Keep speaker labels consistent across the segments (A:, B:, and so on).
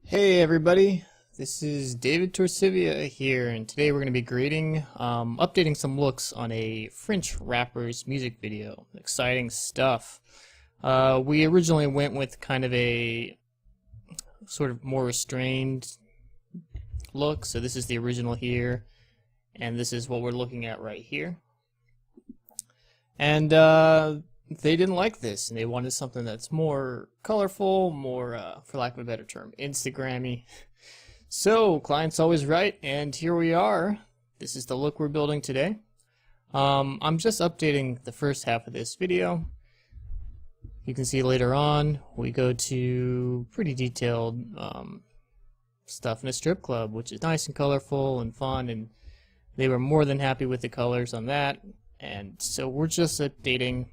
A: Hey everybody, this is David Torsivia here, and today we're going to be updating some looks on a French rapper's music video. Exciting stuff. We originally went with kind of a sort of more restrained look, so this is the original here, and this is what we're looking at right here. And they didn't like this, and they wanted something that's more colorful, more, for lack of a better term, Instagrammy. So, client's always right, and here we are. This is the look we're building today. I'm just updating the first half of this video. You can see later on, we go to pretty detailed stuff in a strip club, which is nice and colorful and fun, and they were more than happy with the colors on that. And so we're just updating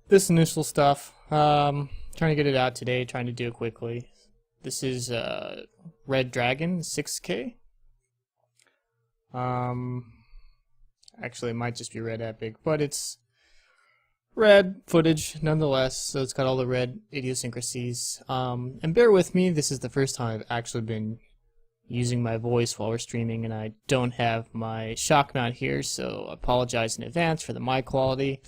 A: this initial stuff, trying to get it out today, trying to do it quickly. This is Red Dragon 6K. Actually, it might just be Red Epic, but it's red footage nonetheless, so it's got all the red idiosyncrasies. And bear with me, this is the first time I've actually been using my voice while we're streaming, and I don't have my shock mount here, so I apologize in advance for the mic quality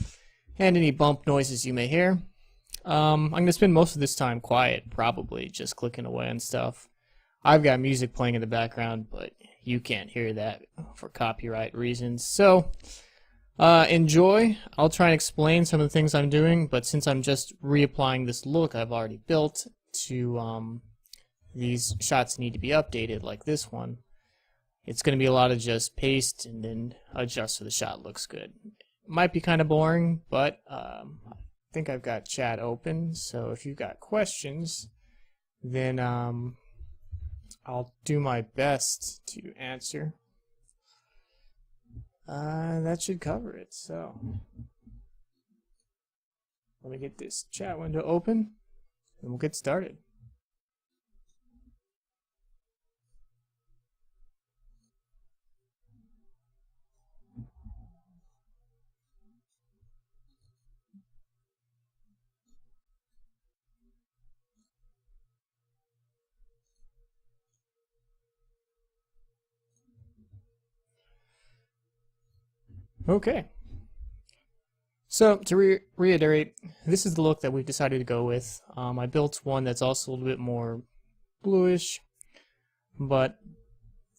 A: and any bump noises you may hear. I'm going to spend most of this time quiet, probably, just clicking away on stuff. I've got music playing in the background, but you can't hear that for copyright reasons. So, enjoy. I'll try and explain some of the things I'm doing, but since I'm just reapplying this look I've already built to these shots need to be updated, like this one, it's going to be a lot of just paste and then adjust so the shot looks good. Might be kind of boring, but I think I've got chat open, so if you've got questions, then I'll do my best to answer. That should cover it, so let me get this chat window open and we'll get started. Okay, so to reiterate, this is the look that we've decided to go with. I built one that's also a little bit more bluish, but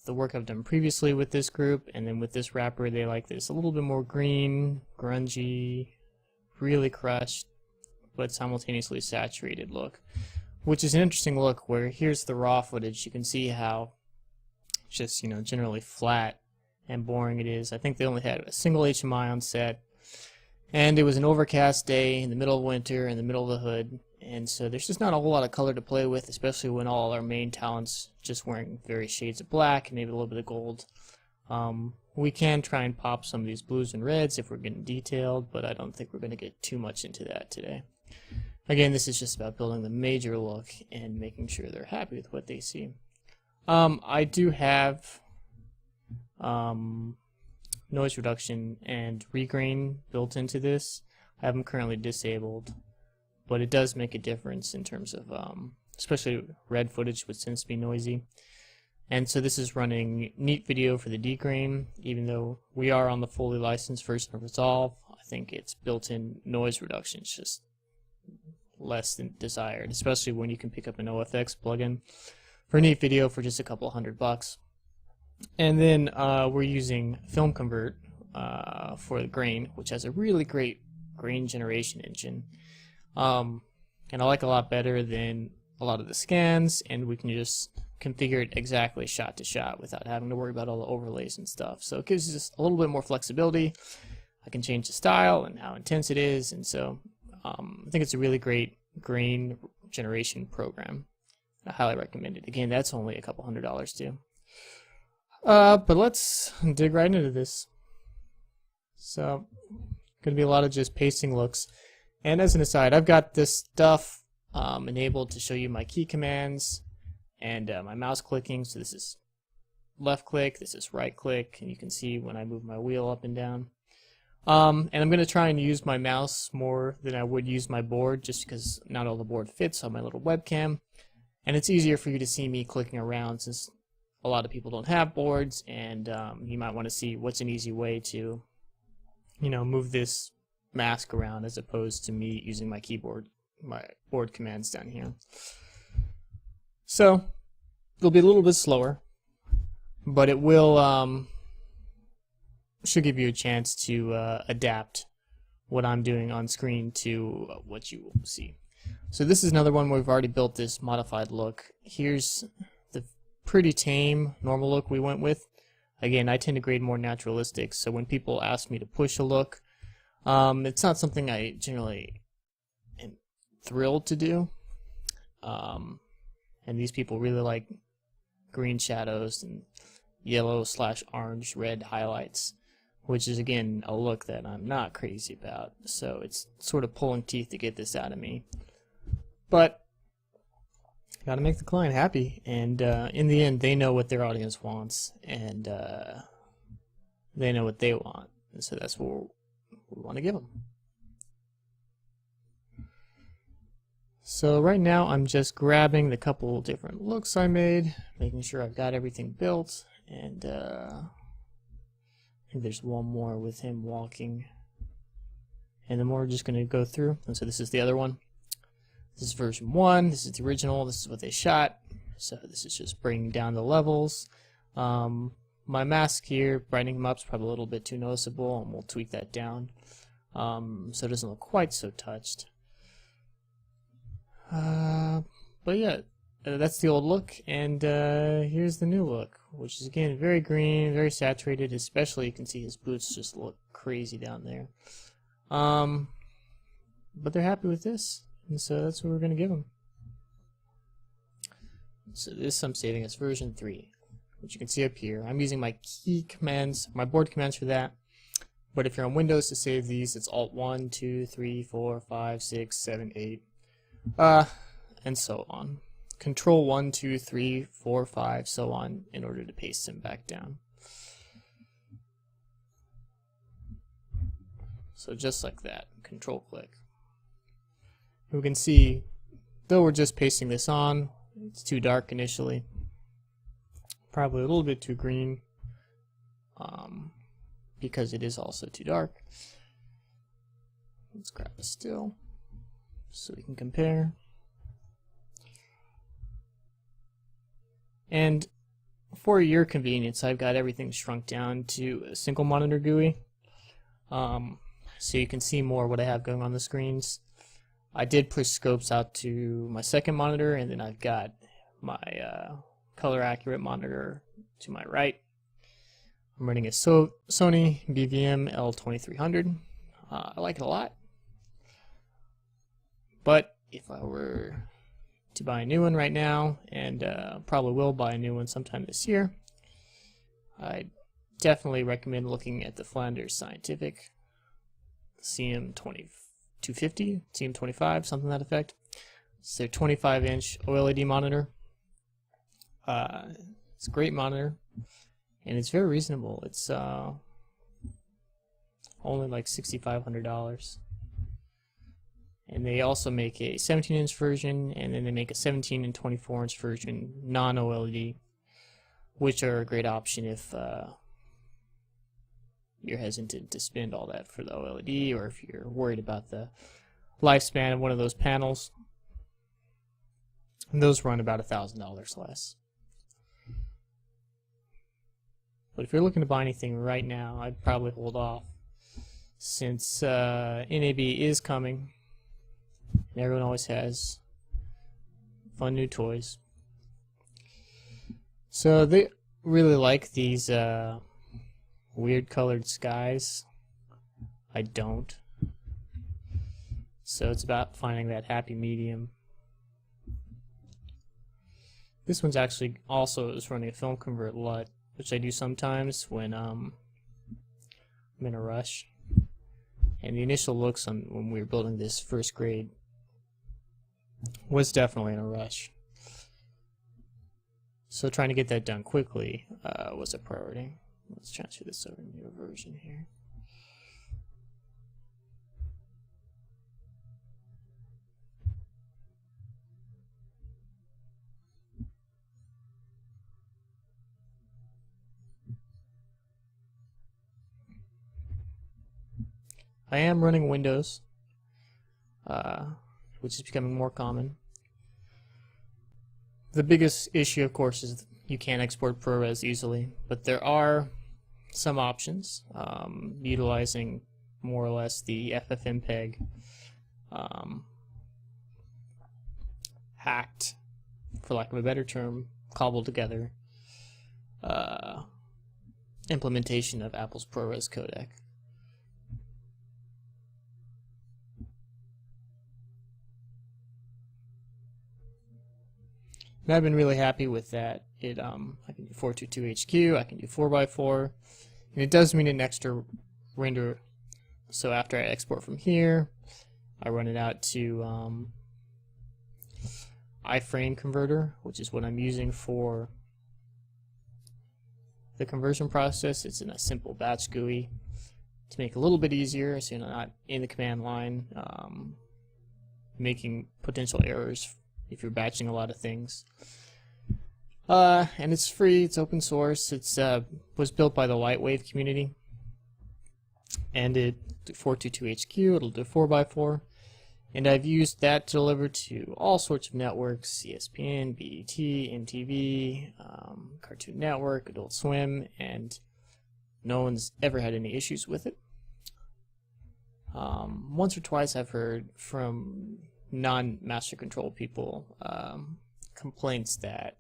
A: the work I've done previously with this group and then with this rapper, they like this a little bit more green, grungy, really crushed, but simultaneously saturated look, which is an interesting look where here's the raw footage. You can see how just, generally flat and boring it is. I think they only had a single HMI on set, and it was an overcast day in the middle of winter in the middle of the hood, and so there's just not a whole lot of color to play with, especially when all our main talents just wearing various shades of black and maybe a little bit of gold. We can try and pop some of these blues and reds if we're getting detailed, but I don't think we're going to get too much into that today. Again, this is just about building the major look and making sure they're happy with what they see. I do have noise reduction and regrain built into this. I have them currently disabled, but it does make a difference in terms of especially red footage, which tends to be noisy. And so this is running neat video for the degrain. Even though we are on the fully licensed version of Resolve, I think its built-in noise reduction is just less than desired, especially when you can pick up an OFX plugin for neat video for just a couple $100. And then we're using Film Convert for the grain, which has a really great grain generation engine. And I like a lot better than a lot of the scans, and we can just configure it exactly shot to shot without having to worry about all the overlays and stuff. So it gives us a little bit more flexibility. I can change the style and how intense it is, and so I think it's a really great grain generation program. I highly recommend it. Again, that's only a couple $100 too. But let's dig right into this. So, going to be a lot of just pasting looks. And as an aside, I've got this stuff enabled to show you my key commands and my mouse clicking. So this is left click, this is right click, and you can see when I move my wheel up and down. And I'm going to try and use my mouse more than I would use my board, just because not all the board fits on my little webcam. And it's easier for you to see me clicking around since a lot of people don't have boards, and you might want to see what's an easy way to, move this mask around as opposed to me using my keyboard, my board commands down here. So it'll be a little bit slower, but it will should give you a chance to adapt what I'm doing on screen to what you will see. So this is another one where we've already built this modified look. Here's the pretty tame normal look we went with. Again, I tend to grade more naturalistic, so when people ask me to push a look, it's not something I generally am thrilled to do. And these people really like green shadows and yellow/orange red highlights, which is again a look that I'm not crazy about. So it's sort of pulling teeth to get this out of me. But got to make the client happy, and in the end, they know what their audience wants, and they know what they want, and so that's what we want to give them. So right now, I'm just grabbing the couple different looks I made, making sure I've got everything built, and I think there's one more with him walking, and then we're just going to go through. And so this is the other one. This is version 1, this is the original, this is what they shot, so this is just bringing down the levels. My mask here, brightening him up is probably a little bit too noticeable, and we'll tweak that down so it doesn't look quite so touched. But yeah, that's the old look, and here's the new look, which is again very green, very saturated, especially you can see his boots just look crazy down there. But they're happy with this. And so that's what we're going to give them. So this I'm saving as version 3, which you can see up here. I'm using my key commands, my board commands for that. But if you're on Windows to save these, it's Alt 1, 2, 3, 4, 5, 6, 7, 8, and so on. Control 1, 2, 3, 4, 5, so on, in order to paste them back down. So just like that, Control click. We can see, though we're just pasting this on, it's too dark initially. Probably a little bit too green, because it is also too dark. Let's grab a still so we can compare. And for your convenience, I've got everything shrunk down to a single monitor GUI, so you can see more what I have going on the screens. I did push scopes out to my second monitor, and then I've got my color accurate monitor to my right. I'm running a Sony BVM L2300. I like it a lot. But if I were to buy a new one right now, and probably will buy a new one sometime this year, I definitely recommend looking at the Flanders Scientific CM250, CM25, something to that effect. It's their 25-inch OLED monitor. It's a great monitor, and it's very reasonable. It's only like $6,500. And they also make a 17-inch version, and then they make a 17 and 24-inch version, non-OLED, which are a great option if you're hesitant to spend all that for the OLED, or if you're worried about the lifespan of one of those panels. And those run about $1,000 less. But if you're looking to buy anything right now, I'd probably hold off, since NAB is coming, and everyone always has fun new toys. So they really like these weird colored skies. I don't. So it's about finding that happy medium. This one's actually also is running a film convert LUT, which I do sometimes when I'm in a rush. And the initial looks on when we were building this first grade was definitely in a rush. So trying to get that done quickly was a priority. Let's transfer this over to a newer version here. I am running Windows, which is becoming more common. The biggest issue, of course, is you can't export ProRes easily, but there are some options utilizing more or less the FFmpeg hacked, for lack of a better term, cobbled together implementation of Apple's ProRes codec. And I've been really happy with that. I can do 422HQ, I can do 4x4, and it does mean an extra render. So after I export from here, I run it out to iframe converter, which is what I'm using for the conversion process. It's in a simple batch GUI to make it a little bit easier, so you're not in the command line making potential errors if you're batching a lot of things. And it's free, it's open source, it's was built by the Lightwave community, and it 422HQ, it'll do 4x4, and I've used that to deliver to all sorts of networks: ESPN, BET, MTV, Cartoon Network, Adult Swim, and no one's ever had any issues with it. Once or twice I've heard from non-master control people complaints that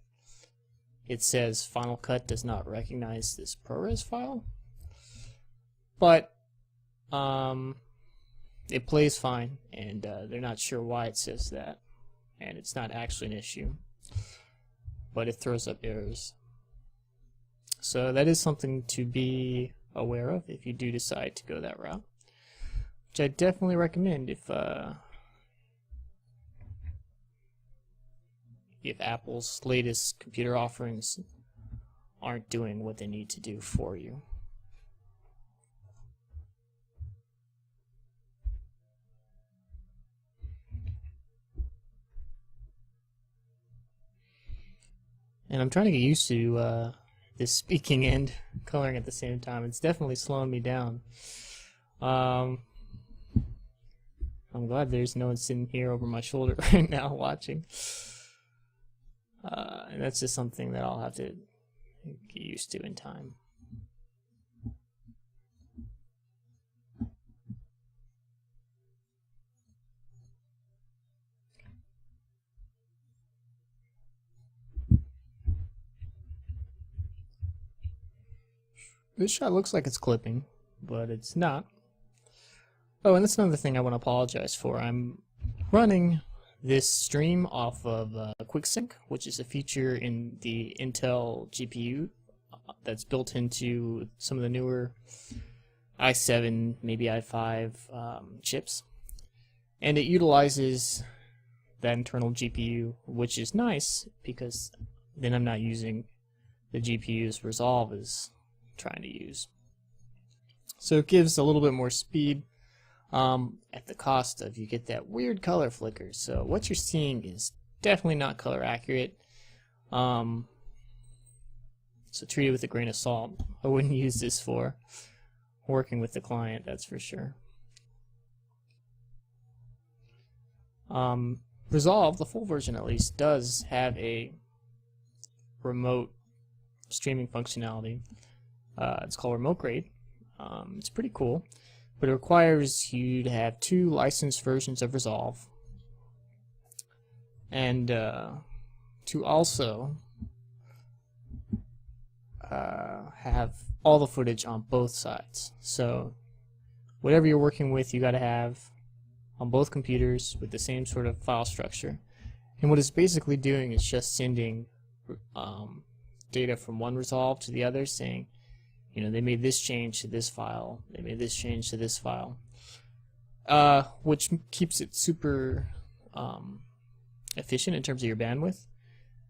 A: it says Final Cut does not recognize this ProRes file, but it plays fine, and they're not sure why it says that, and it's not actually an issue, but it throws up errors. So that is something to be aware of if you do decide to go that route, which I definitely recommend if Apple's latest computer offerings aren't doing what they need to do for you. And I'm trying to get used to this speaking and coloring at the same time. It's definitely slowing me down. I'm glad there's no one sitting here over my shoulder right now watching. And that's just something that I'll have to get used to in time. This shot looks like it's clipping, but it's not. Oh, and that's another thing I want to apologize for. I'm running this stream off of QuickSync, which is a feature in the Intel GPU that's built into some of the newer i7, maybe i5 chips. And it utilizes that internal GPU, which is nice because then I'm not using the GPU's Resolve is trying to use. So it gives a little bit more speed at the cost of you get that weird color flicker. So what you're seeing is definitely not color accurate. So treat it with a grain of salt. I wouldn't use this for working with the client, that's for sure. Resolve, the full version at least, does have a remote streaming functionality. It's called Remote Grade. It's pretty cool, but it requires you to have 2 licensed versions of Resolve, and to also have all the footage on both sides. So whatever you're working with, you got to have on both computers with the same sort of file structure. And what it's basically doing is just sending data from one Resolve to the other, saying, you know, they made this change to this file, they made this change to this file, which keeps it super efficient in terms of your bandwidth.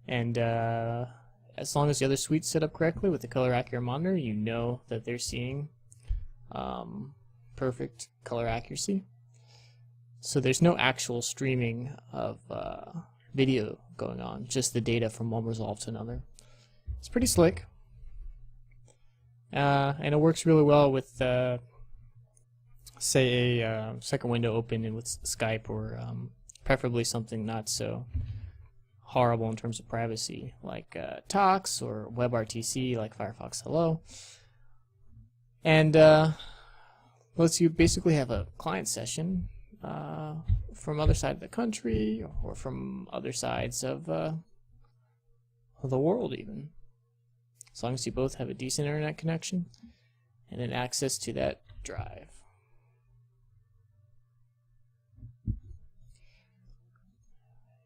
A: And as long as the other suite's set up correctly with the color accurate monitor, you know that they're seeing perfect color accuracy. So there's no actual streaming of video going on, just the data from one Resolve to another. It's pretty slick. And it works really well with say a second window open in with Skype, or preferably something not so horrible in terms of privacy, like Tox or WebRTC, like Firefox Hello, and lets you basically have a client session from other side of the country or from other sides of the world, even, as long as you both have a decent internet connection and an access to that drive.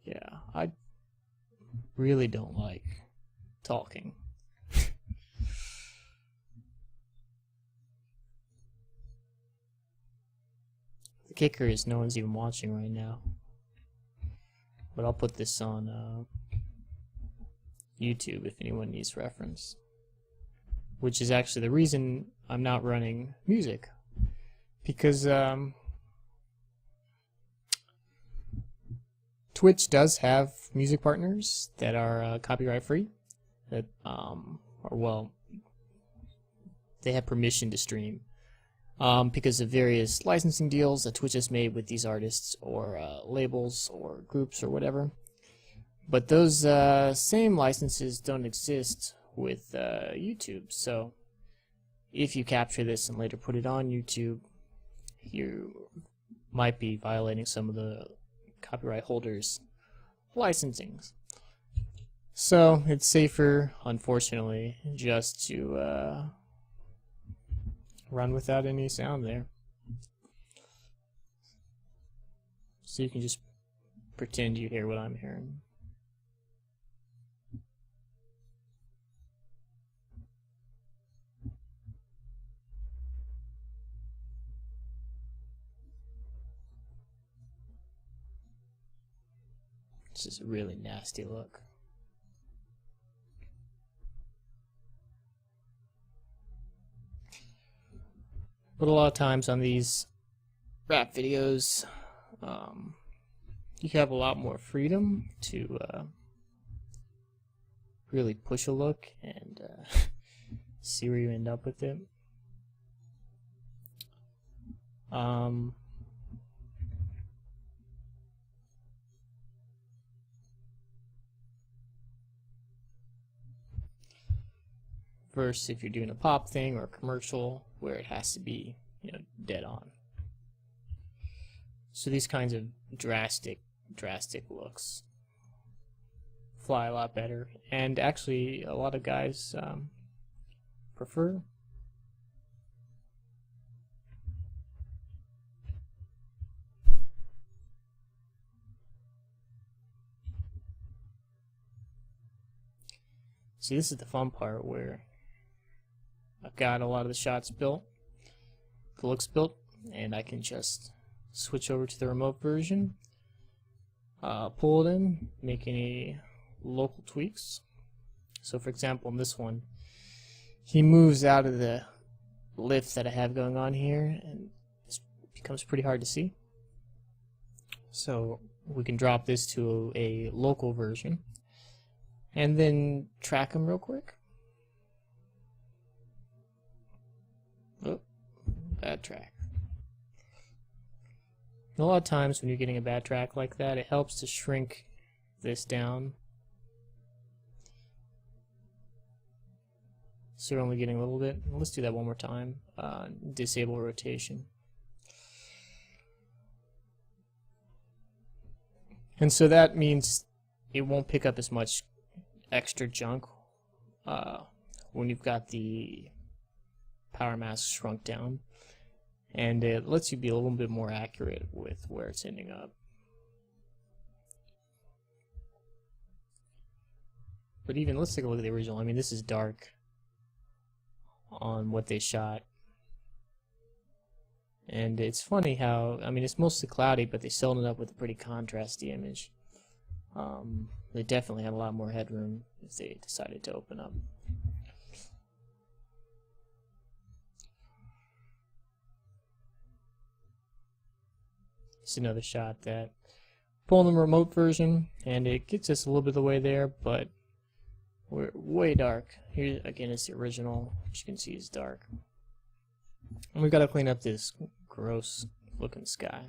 A: Yeah, I really don't like talking. The kicker is no one's even watching right now. But I'll put this on YouTube if anyone needs reference. Which is actually the reason I'm not running music. Because Twitch does have music partners that are copyright free, that they have permission to stream because of various licensing deals that Twitch has made with these artists or labels or groups or whatever. But those same licenses don't exist with YouTube. So if you capture this and later put it on YouTube, you might be violating some of the copyright holders' licensings. So it's safer, unfortunately, just to run without any sound there. So you can just pretend you hear what I'm hearing. This is a really nasty look. But a lot of times on these rap videos, you have a lot more freedom to really push a look and see where you end up with it. Versus if you're doing a pop thing or a commercial where it has to be, dead on. So these kinds of drastic looks fly a lot better, and actually a lot of guys prefer. See, this is the fun part where I've got a lot of the shots built, the looks built, and I can just switch over to the remote version, pull it in, make any local tweaks. So for example, in this one, he moves out of the lift that I have going on here, and it becomes pretty hard to see. So we can drop this to a local version, and then track him real quick. Oh, bad track. And a lot of times when you're getting a bad track like that, it helps to shrink this down. So you're only getting a little bit. Let's do that one more time. Disable rotation. And so that means it won't pick up as much extra junk when you've got the power mask shrunk down, and it lets you be a little bit more accurate with where it's ending up. But even, let's take a look at the original. I mean, this is dark on what they shot, and it's funny how, I mean, it's mostly cloudy, but they still ended up with a pretty contrasty image. They definitely had a lot more headroom if they decided to open up. It's another shot that pulling the remote version, and it gets us a little bit of the way there, but we're way dark. Here again is the original, which you can see is dark. And we've got to clean up this gross looking sky.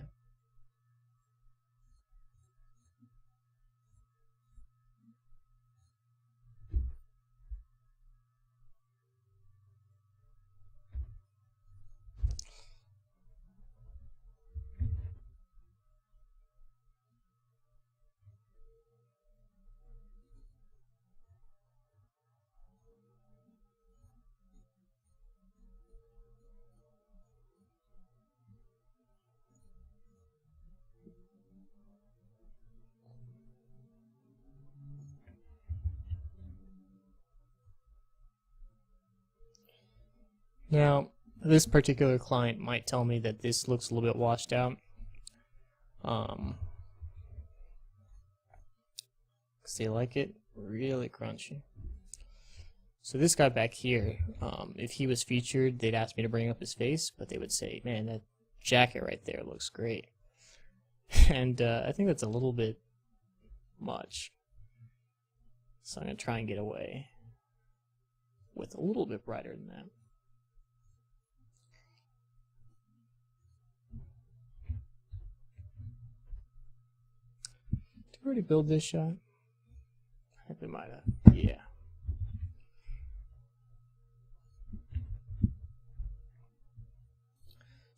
A: Now, this particular client might tell me that this looks a little bit washed out. Because they like it really crunchy. So this guy back here, if he was featured, they'd ask me to bring up his face, but they would say, man, that jacket right there looks great. And I think that's a little bit much. So I'm going to try and get away with a little bit brighter than that. Did we already build this shot? I think we might have. Yeah.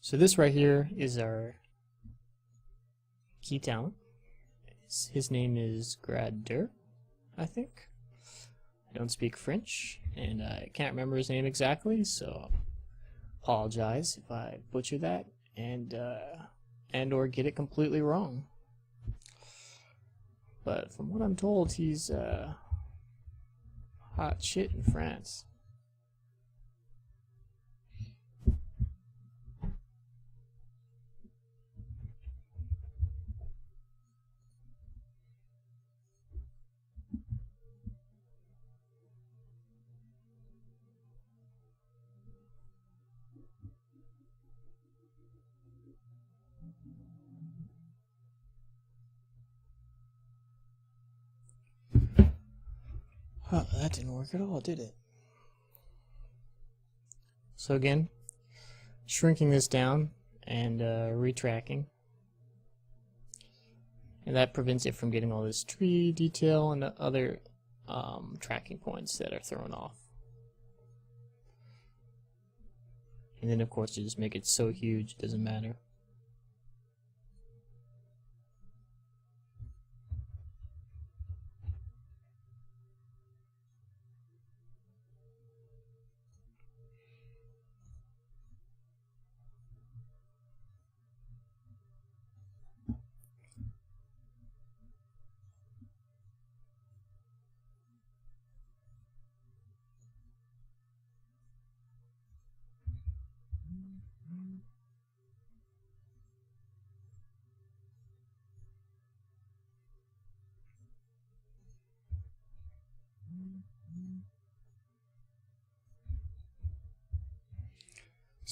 A: So this right here is our key talent. His name is Grader, I think. I don't speak French, and I can't remember his name exactly, so apologize if I butcher that and or get it completely wrong. But from what I'm told, he's hot shit in France. Huh, that didn't work at all, did it? So again, shrinking this down and retracking. And that prevents it from getting all this tree detail and other tracking points that are thrown off. And then of course you just make it so huge it doesn't matter.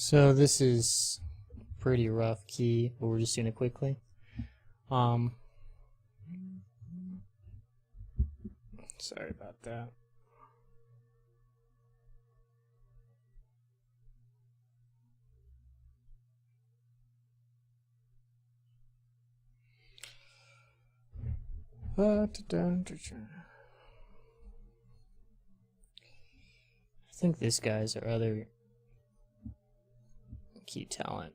A: So this is pretty rough key, but we're just doing it quickly. Sorry about that. I think this guy's our other key talent.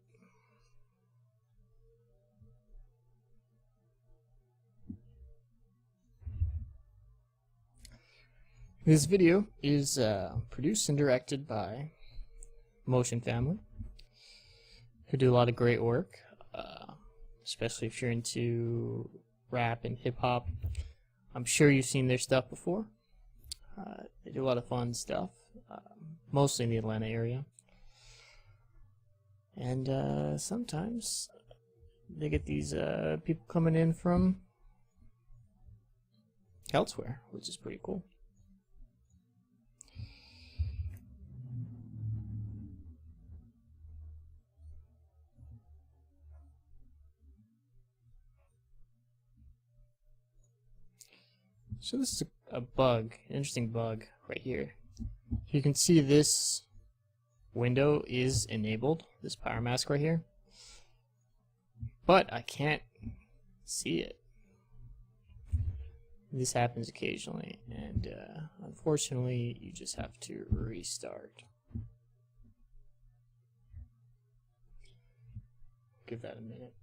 A: This video is produced and directed by Motion Family, who do a lot of great work, especially if you're into rap and hip-hop. I'm sure you've seen their stuff before. They do a lot of fun stuff, mostly in the Atlanta area. And sometimes they get these people coming in from elsewhere, which is pretty cool. So this is a bug, an interesting bug right here. You can see this window is enabled, this power mask right here. but I can't see it. This happens occasionally, and unfortunately you just have to restart. Give that a minute.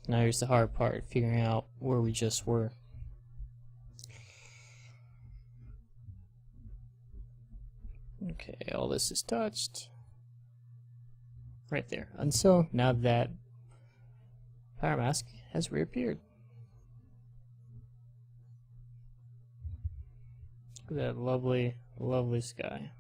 A: Now here's the hard part, figuring out where we just were. Okay, all this is touched. Right there. And so now that power mask has reappeared. Look at that lovely, lovely sky.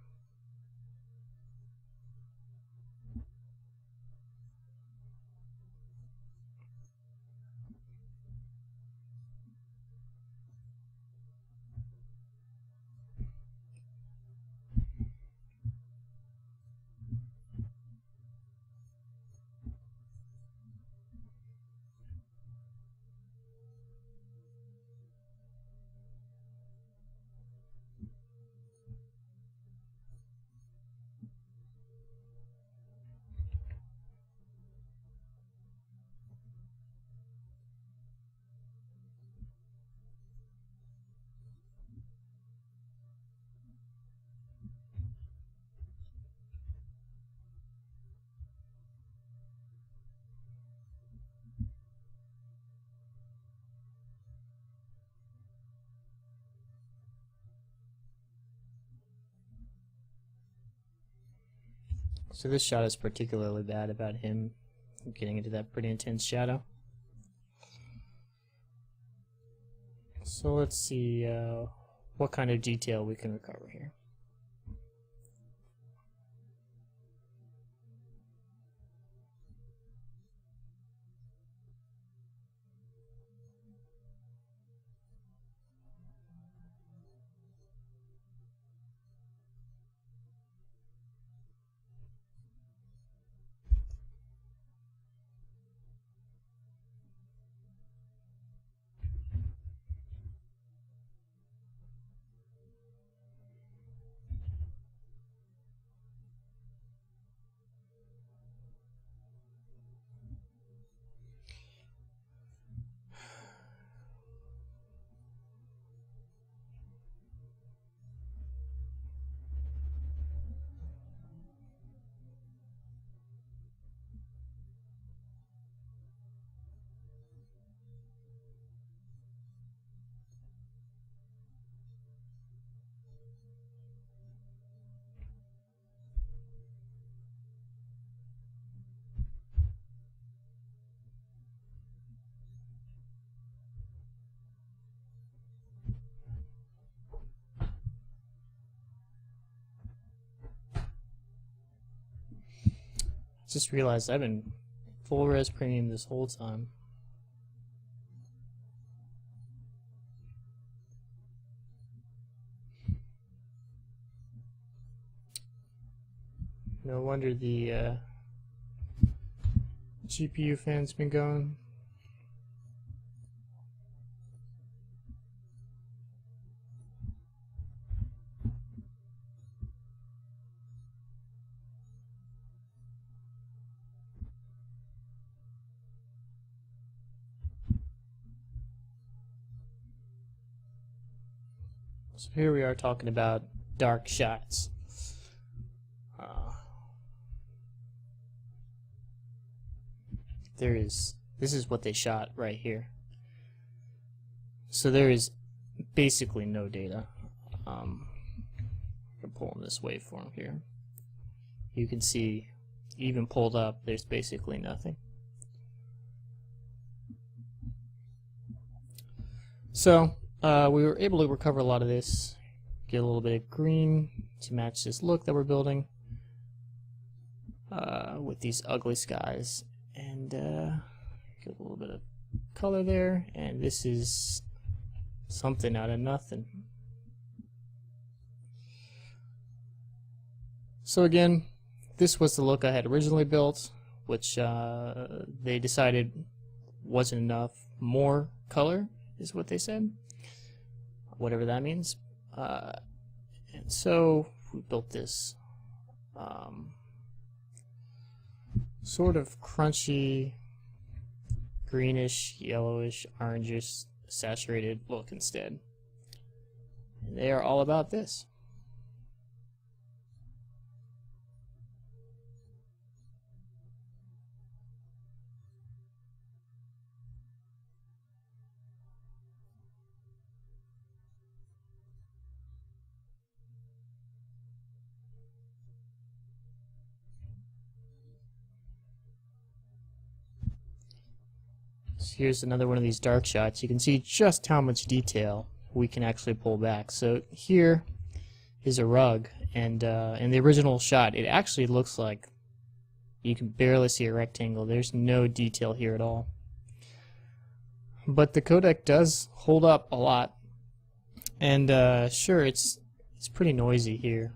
A: So this shot is particularly bad about him getting into that pretty intense shadow. So let's see what kind of detail we can recover here. Just realized I've been full res premium this whole time. No wonder the GPU fan's been going. So here we are talking about dark shots. This is what they shot right here. So there is basically no data. I'm pulling this waveform here. You can see, even pulled up, there's basically nothing. So we were able to recover a lot of this, get a little bit of green to match this look that we're building with these ugly skies, and get a little bit of color there, and this is something out of nothing. So again, this was the look I had originally built, which they decided wasn't enough. More color is what they said, whatever that means. And so we built this sort of crunchy, greenish, yellowish, orangish, saturated look instead. And they are all about this. So here's another one of these dark shots. You can see just how much detail we can actually pull back. So here is a rug, and in the original shot it actually looks like you can barely see a rectangle. There's no detail here at all. But the codec does hold up a lot, and sure, it's pretty noisy here.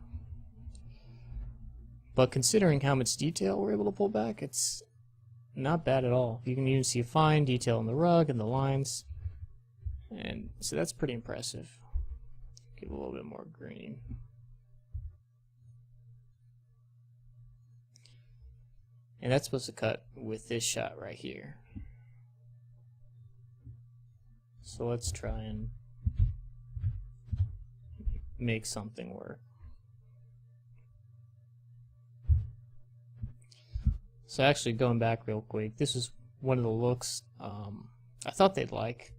A: But considering how much detail we're able to pull back, it's not bad at all. You can even see fine detail in the rug and the lines, and so that's pretty impressive. Give a little bit more green. And that's supposed to cut with this shot right here. So let's try and make something work. So actually, going back real quick, this is one of the looks I thought they'd like,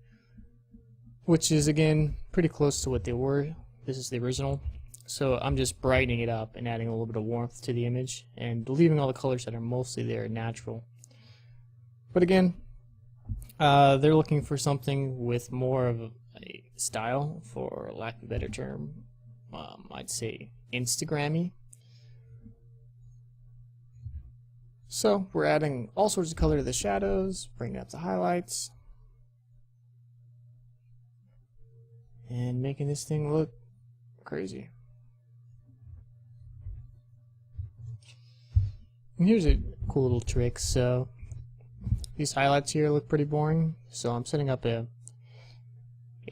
A: which is again pretty close to what they were. This is the original. So I'm just brightening it up and adding a little bit of warmth to the image and leaving all the colors that are mostly there natural. But again, they're looking for something with more of a style, for lack of a better term. I'd say Instagrammy. So we're adding all sorts of color to the shadows, bringing up the highlights, and making this thing look crazy. And here's a cool little trick. So these highlights here look pretty boring, so I'm setting up a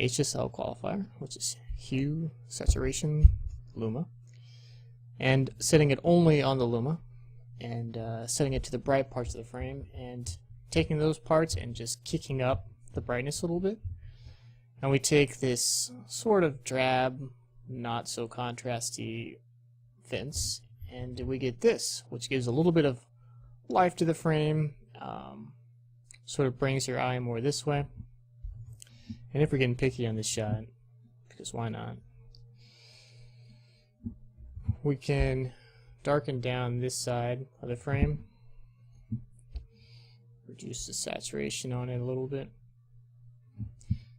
A: HSL qualifier, which is hue, saturation, luma, and setting it only on the luma, and setting it to the bright parts of the frame, and taking those parts and just kicking up the brightness a little bit. And we take this sort of drab, not so contrasty fence, and we get this, which gives a little bit of life to the frame, sort of brings your eye more this way. And if we're getting picky on this shot, because why not, we can darken down this side of the frame, reduce the saturation on it a little bit,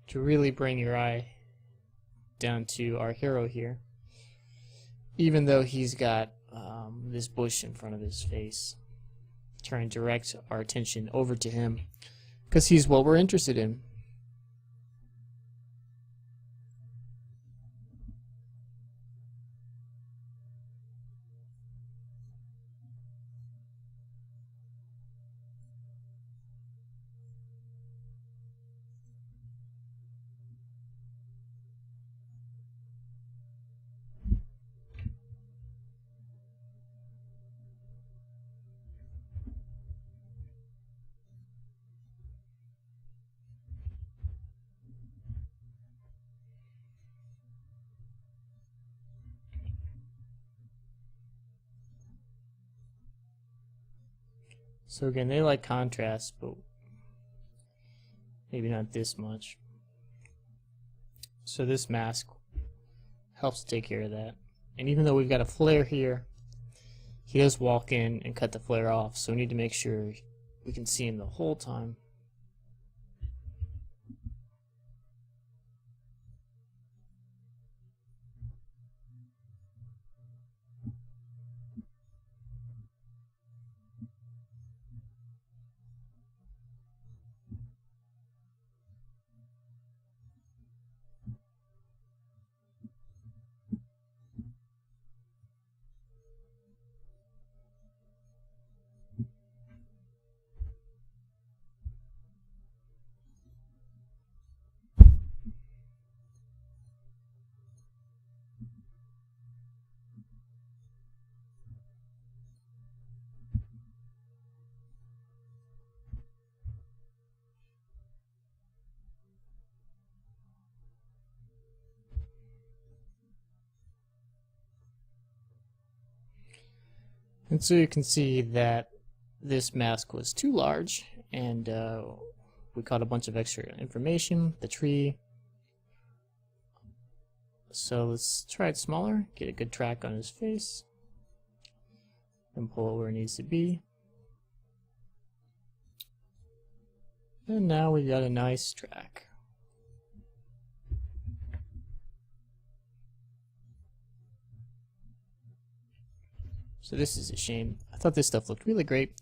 A: to really bring your eye down to our hero here, even though he's got this bush in front of his face. Try and direct our attention over to him, because he's what we're interested in. So again, they like contrast, but maybe not this much. So this mask helps take care of that. And even though we've got a flare here, he does walk in and cut the flare off, so we need to make sure we can see him the whole time. And so you can see that this mask was too large, and we caught a bunch of extra information, the tree. So let's try it smaller, get a good track on his face, and pull it where it needs to be. And now we've got a nice track. So this is a shame. I thought this stuff looked really great.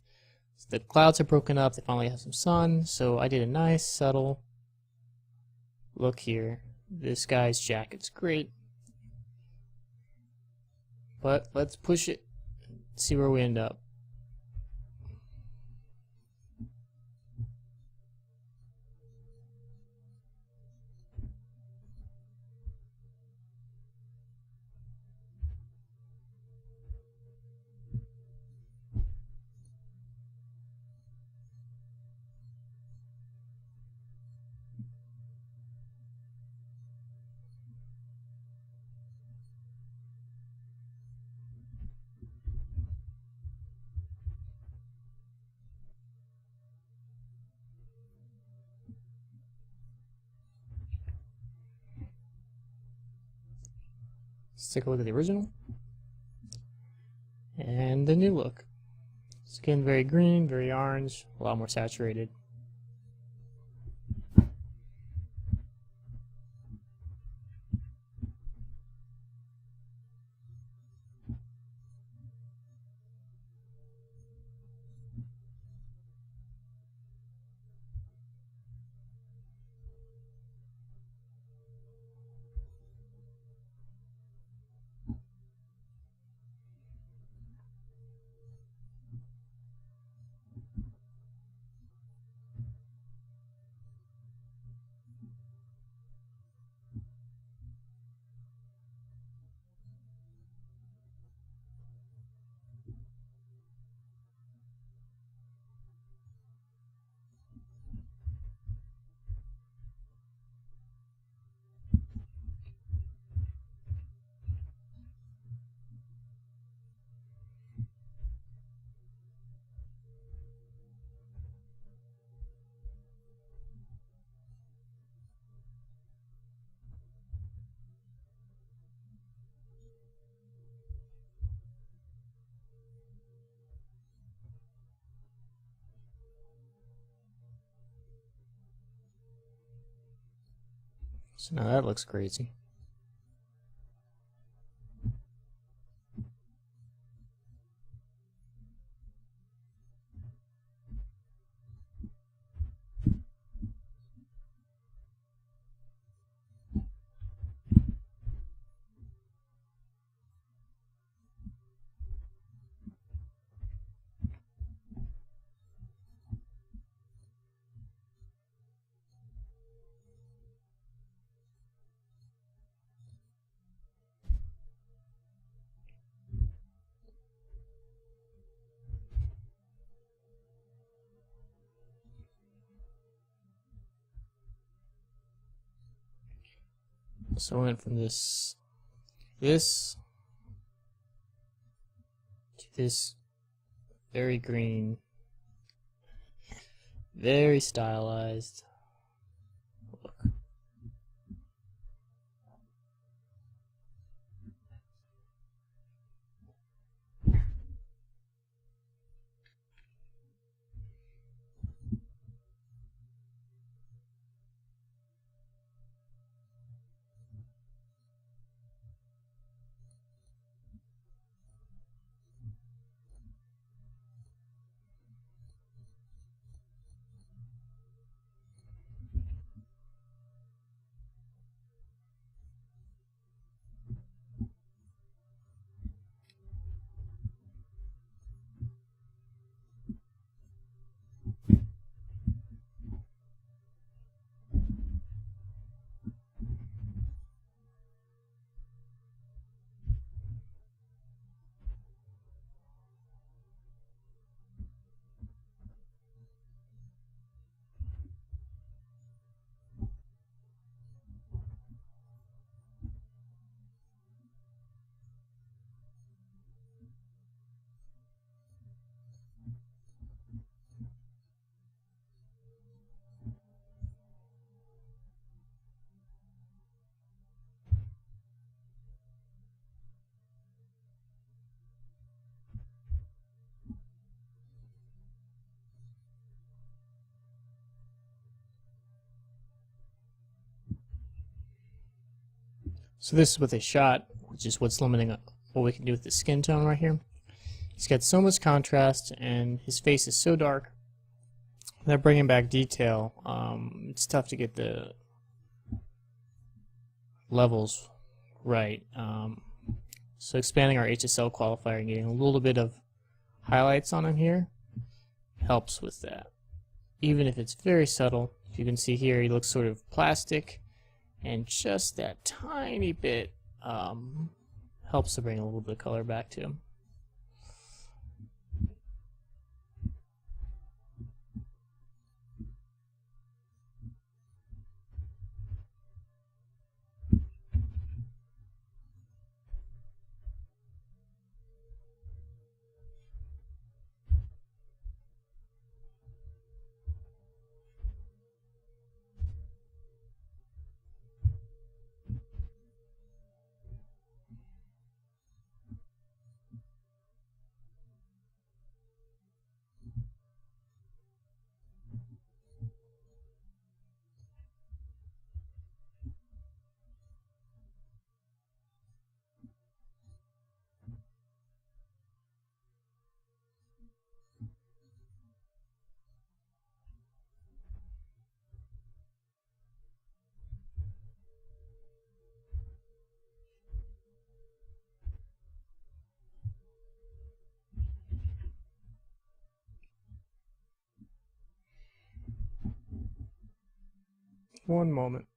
A: The clouds are broken up, they finally have some sun, so I did a nice subtle look here. This guy's jacket's great. But let's push it, see where we end up. Let's take a look at the original and the new look. Skin very green, very orange, a lot more saturated. So now that looks crazy. So I went from this to this very green Very stylized. Look. So this is with a shot, which is what's limiting what we can do with the skin tone right here. He's got so much contrast, and his face is so dark that bringing back detail, it's tough to get the levels right. So expanding our HSL qualifier and getting a little bit of highlights on him here helps with that. Even if it's very subtle, you can see here he looks sort of plastic, and just that tiny bit helps to bring a little bit of color back to him. One moment.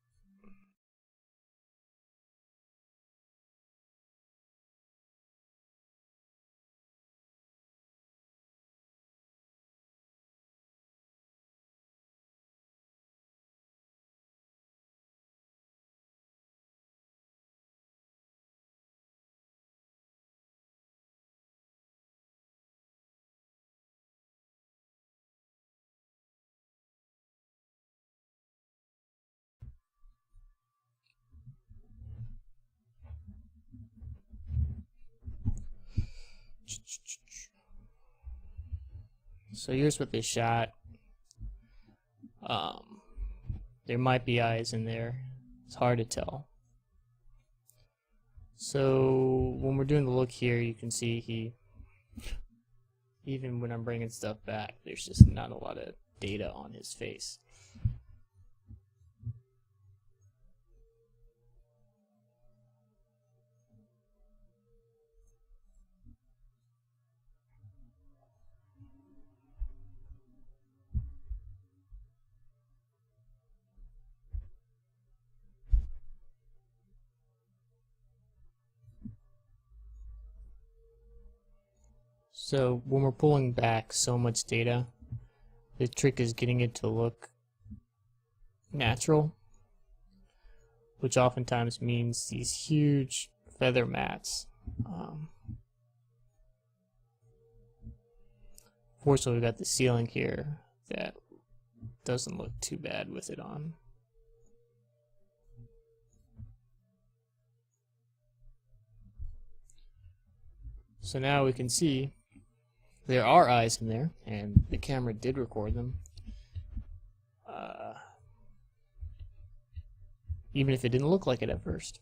A: So here's what they shot. There might be eyes in there. It's hard to tell. So when we're doing the look here, you can see even when I'm bringing stuff back, there's just not a lot of data on his face. So when we're pulling back so much data, the trick is getting it to look natural, which oftentimes means these huge feather mats. Fortunately, we've got the ceiling here that doesn't look too bad with it on. So now we can see there are eyes in there, and the camera did record them. Even if it didn't look like it at first.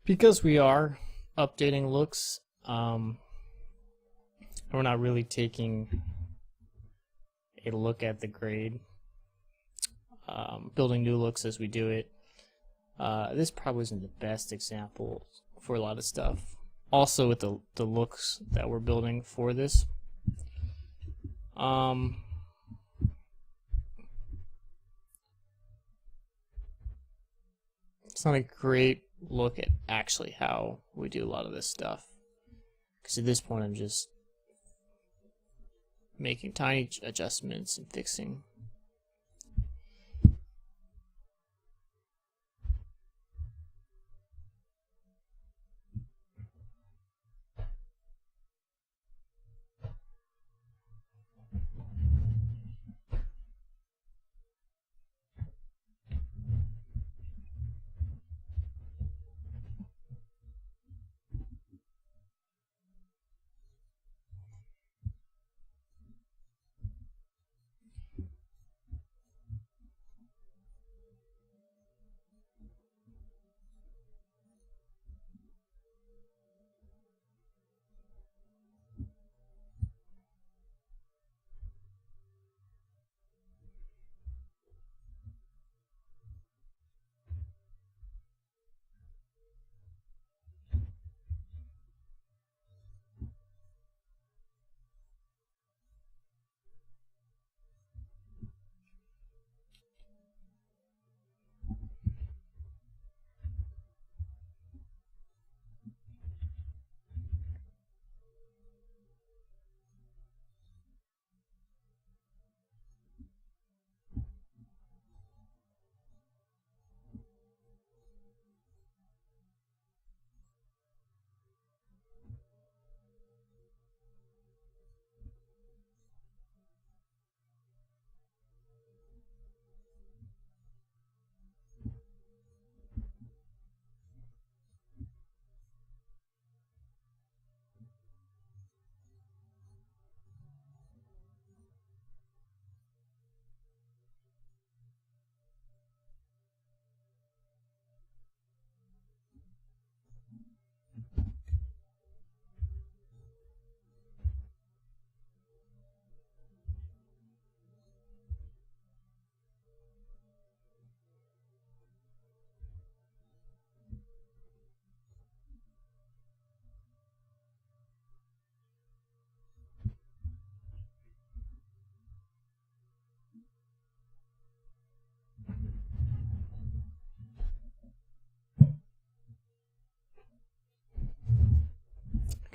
A: Because we are updating looks, we're not really taking a look at the grade, building new looks as we do it. This probably isn't the best example for a lot of stuff. Also with the looks that we're building for this. It's not a great look at actually how we do a lot of this stuff, because at this point I'm just making tiny adjustments and fixing.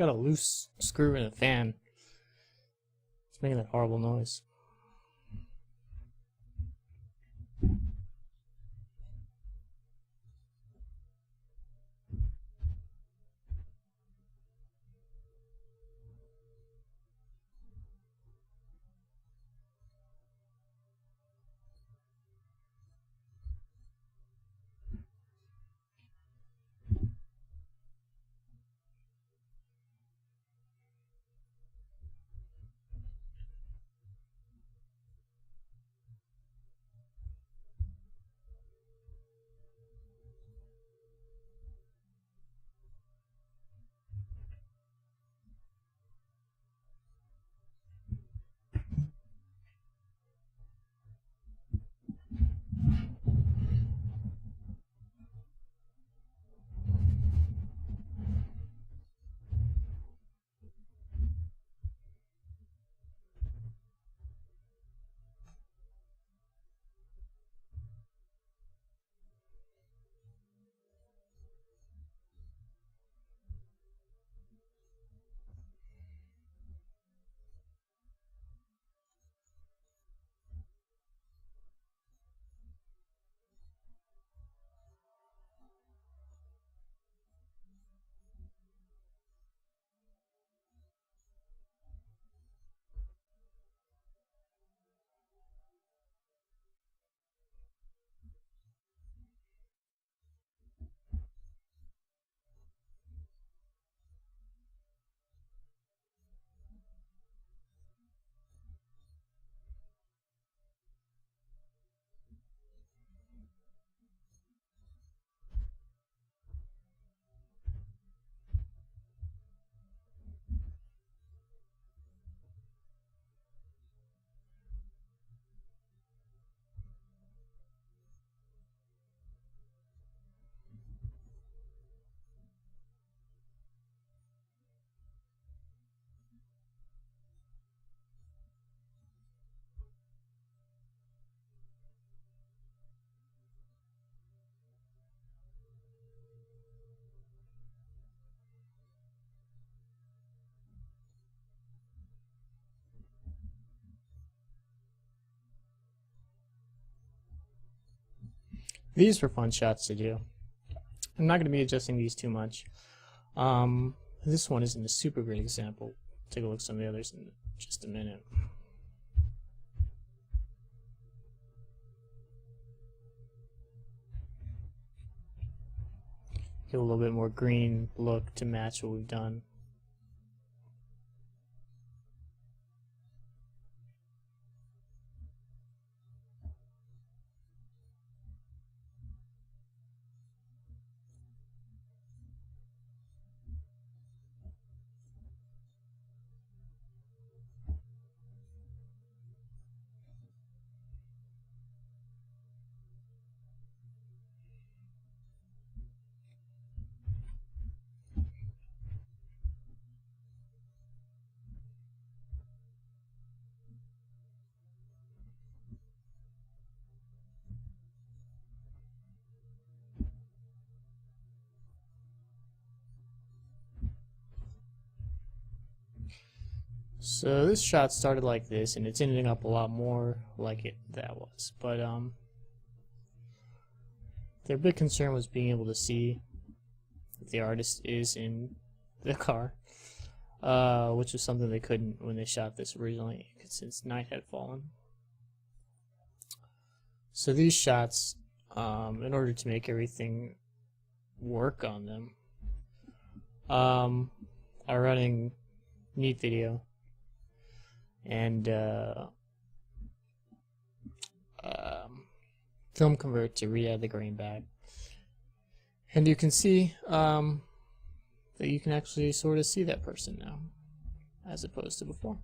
A: got a loose screw in the fan. It's making that horrible noise. These were fun shots to do. I'm not going to be adjusting these too much. This one isn't a super great example. Take a look at some of the others in just a minute. Get a little bit more green look to match what we've done. So this shot started like this, and it's ending up a lot more like that was. But their big concern was being able to see that the artist is in the car, which was something they couldn't when they shot this originally, since night had fallen. So these shots, in order to make everything work on them, are running Neat Video and film convert to re-add the grain back, and you can see that you can actually sort of see that person now as opposed to before.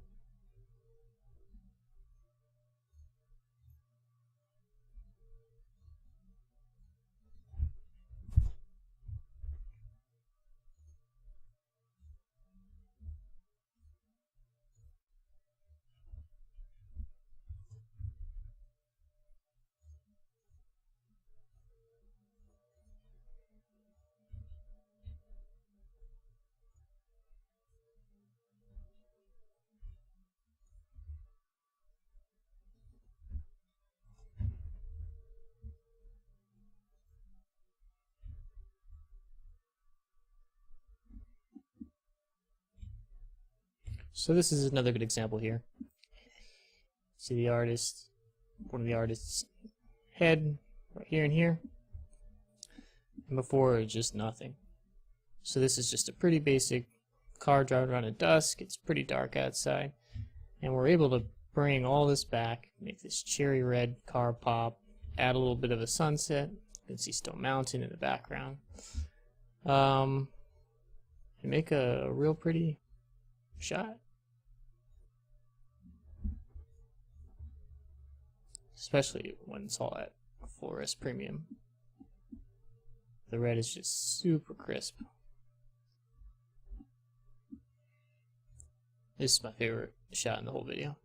A: So this is another good example here. See the artist, one of the artist's head right here and here, and before it's just nothing. So this is just a pretty basic car driving around at dusk. It's pretty dark outside, and we're able to bring all this back, make this cherry red car pop, add a little bit of a sunset. You can see Stone Mountain in the background, and make a real pretty shot. Especially when it's all at full res premium. The red is just super crisp. This is my favorite shot in the whole video.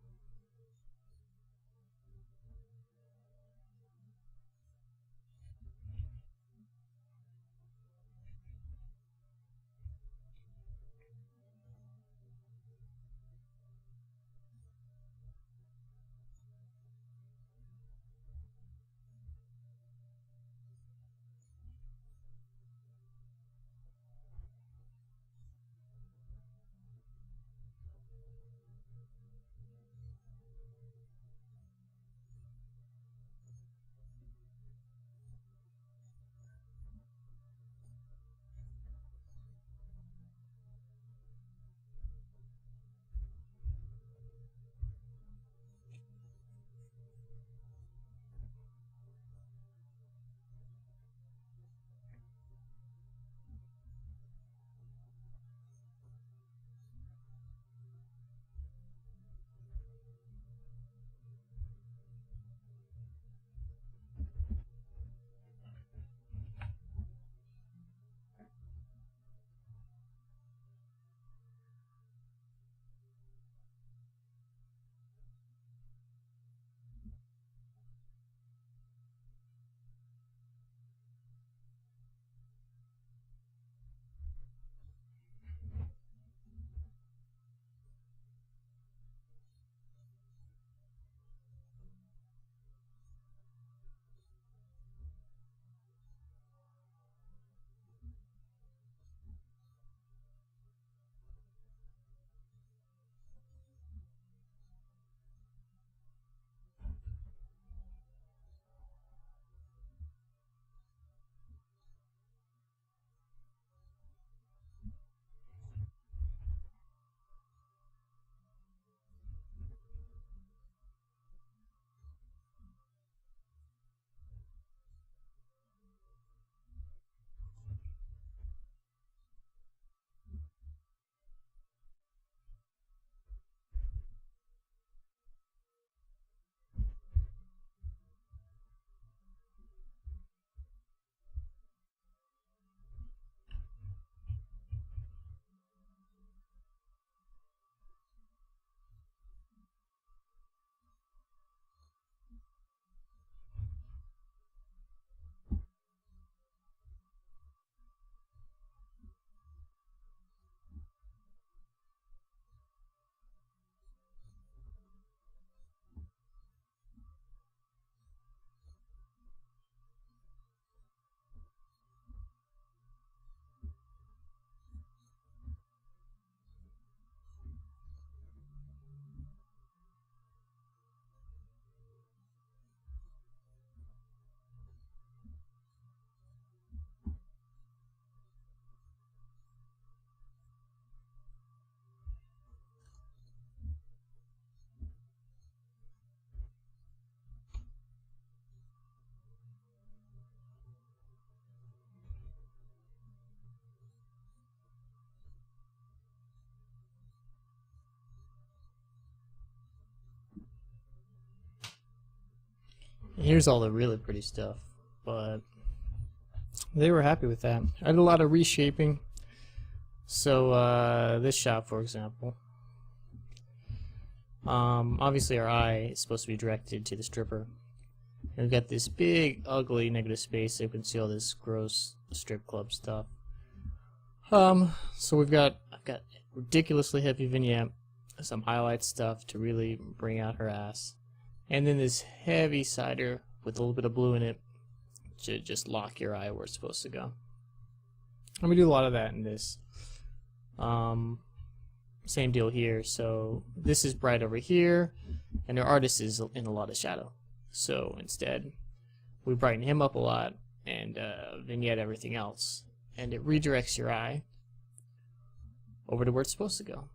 A: Here's all the really pretty stuff, but they were happy with that. I did a lot of reshaping. So this shot, for example, obviously our eye is supposed to be directed to the stripper. And we've got this big, ugly negative space so you can see all this gross strip club stuff. So I've got ridiculously heavy vignette, some highlight stuff to really bring out her ass, and then this heavy cider with a little bit of blue in it to just lock your eye where it's supposed to go. I'm gonna do a lot of that in this. same deal here. So this is bright over here, and our artist is in a lot of shadow. So instead, we brighten him up a lot and vignette everything else, and it redirects your eye over to where it's supposed to go.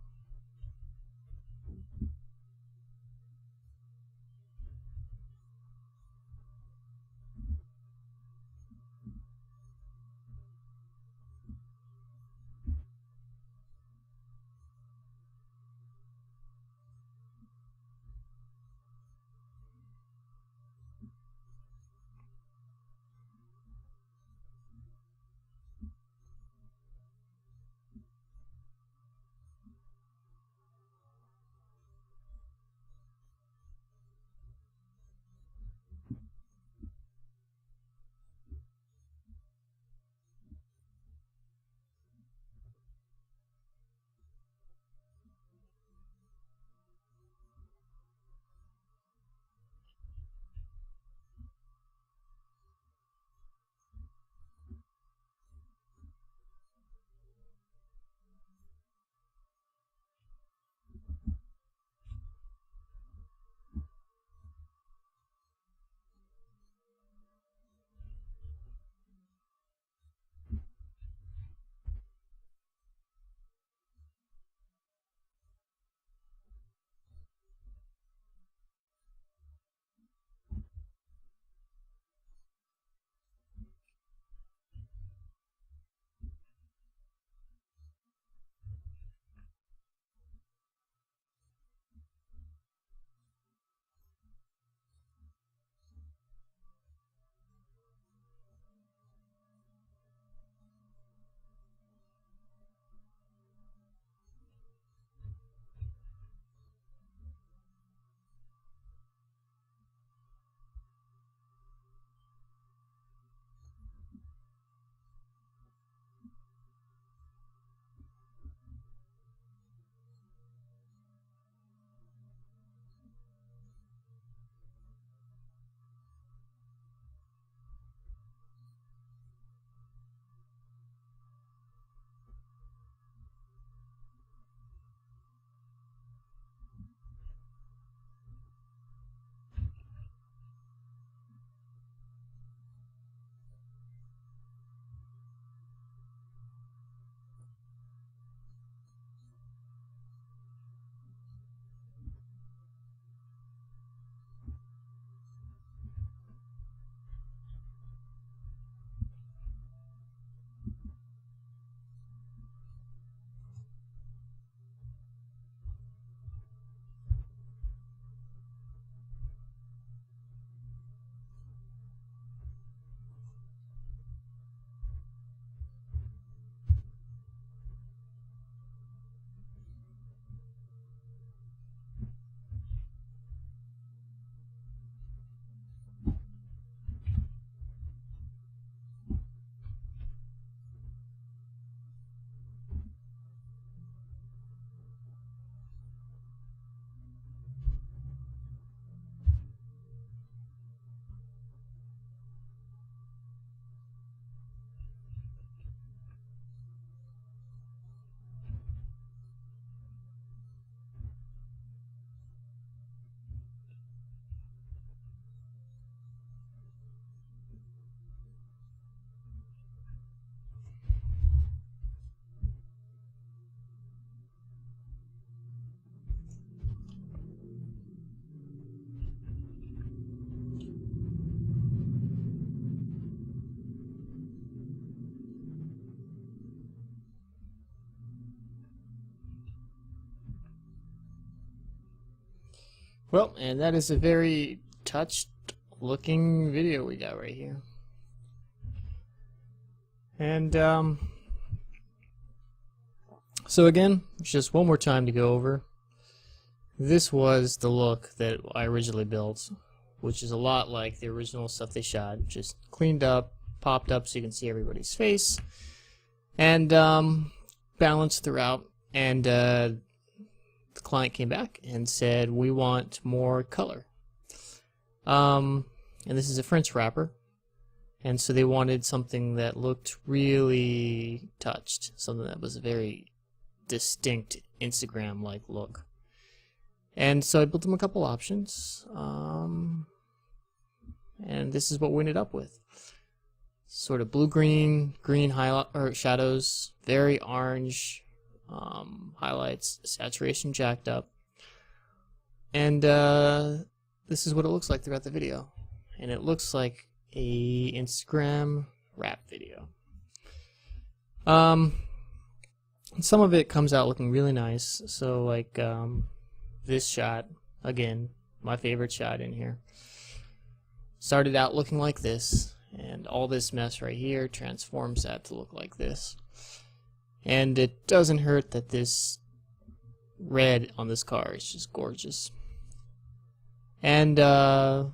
A: Well, and that is a very touched looking video we got right here. And so again, just one more time to go over. This was the look that I originally built, which is a lot like the original stuff they shot, just cleaned up, popped up so you can see everybody's face, and balanced throughout. And the client came back and said, we want more color. And this is a French wrapper, and so they wanted something that looked really touched, something that was very distinct Instagram-like look. And so I built them a couple options, and this is what we ended up with. Sort of blue-green, green highlight or shadows, very orange highlights, saturation jacked up, and this is what it looks like throughout the video. And it looks like a Instagram rap video. Some of it comes out looking really nice. So like this shot, again, my favorite shot in here, started out looking like this, and all this mess right here transforms that to look like this. And it doesn't hurt that this red on this car is just gorgeous. And the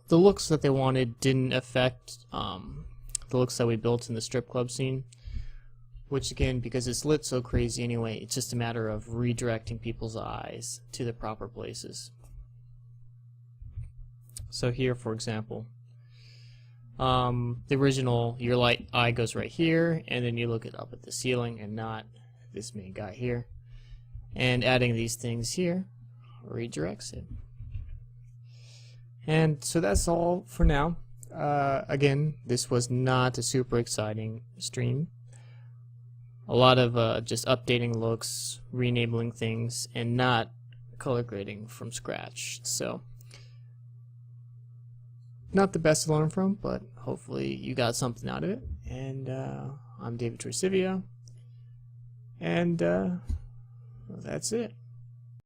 A: looks that they wanted didn't affect the looks that we built in the strip club scene, which again, because it's lit so crazy anyway, it's just a matter of redirecting people's eyes to the proper places. So here, for example, the original, your light eye goes right here, and then you look it up at the ceiling and not this main guy here. And adding these things here redirects it. And so that's all for now. Again, this was not a super exciting stream. A lot of just updating looks, renaming things, and not color grading from scratch. So, not the best to learn from, but hopefully you got something out of it. And I'm DaVinci Resolve, and that's it.